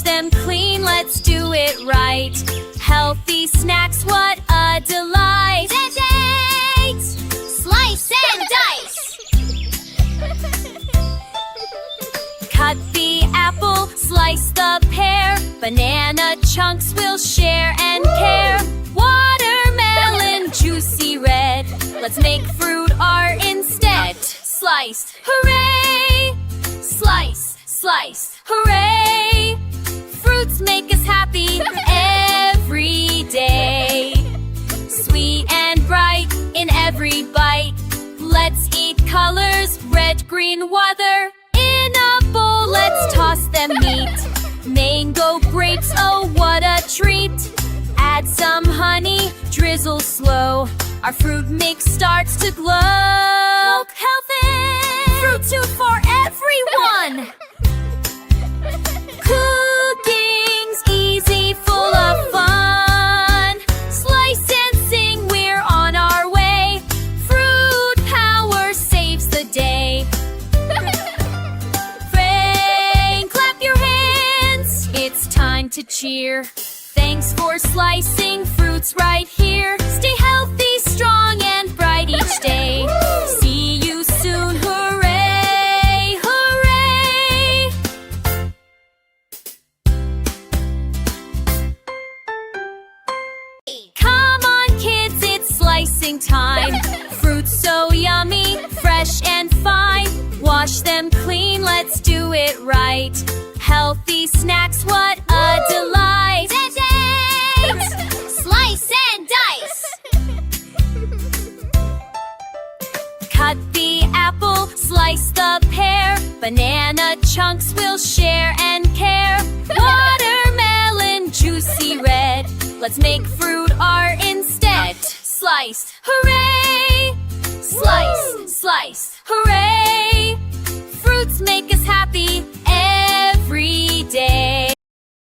them clean, let's do it right. Healthy snacks, what a delight! Date! Slice and dice! Cut the apple, slice the pear. Banana chunks we'll share and care. Watermelon, juicy red. Let's make fruit art instead. Slice, hooray! Slice, slice, hooray! Fruits make us happy every day. Sweet and bright in every bite. Let's eat colors, red, green, weather. In a bowl, let's toss them neat. Mango, grapes, oh what a treat. Add some honey, drizzle slow. Our fruit mix starts to glow. Milk, health, and fruit soup for everyone. Cooking's easy, full of fun. Slice and sing, we're on our way. Fruit power saves the day. Frank, clap your hands. It's time to cheer. Thanks for slicing fruits right here. Stay healthy, strong, and bright each day. See you soon, hooray, hooray! Come on, kids, it's slicing time. Fruits so yummy, fresh and fine. Wash them clean, let's do it right. Healthy snacks, what a delight! Date! Slice and dice! Cut the apple, slice the pear. Banana chunks we'll share and care. Watermelon, juicy red. Let's make fruit art instead. Slice, hooray! Slice, slice, hooray! Fruits make us happy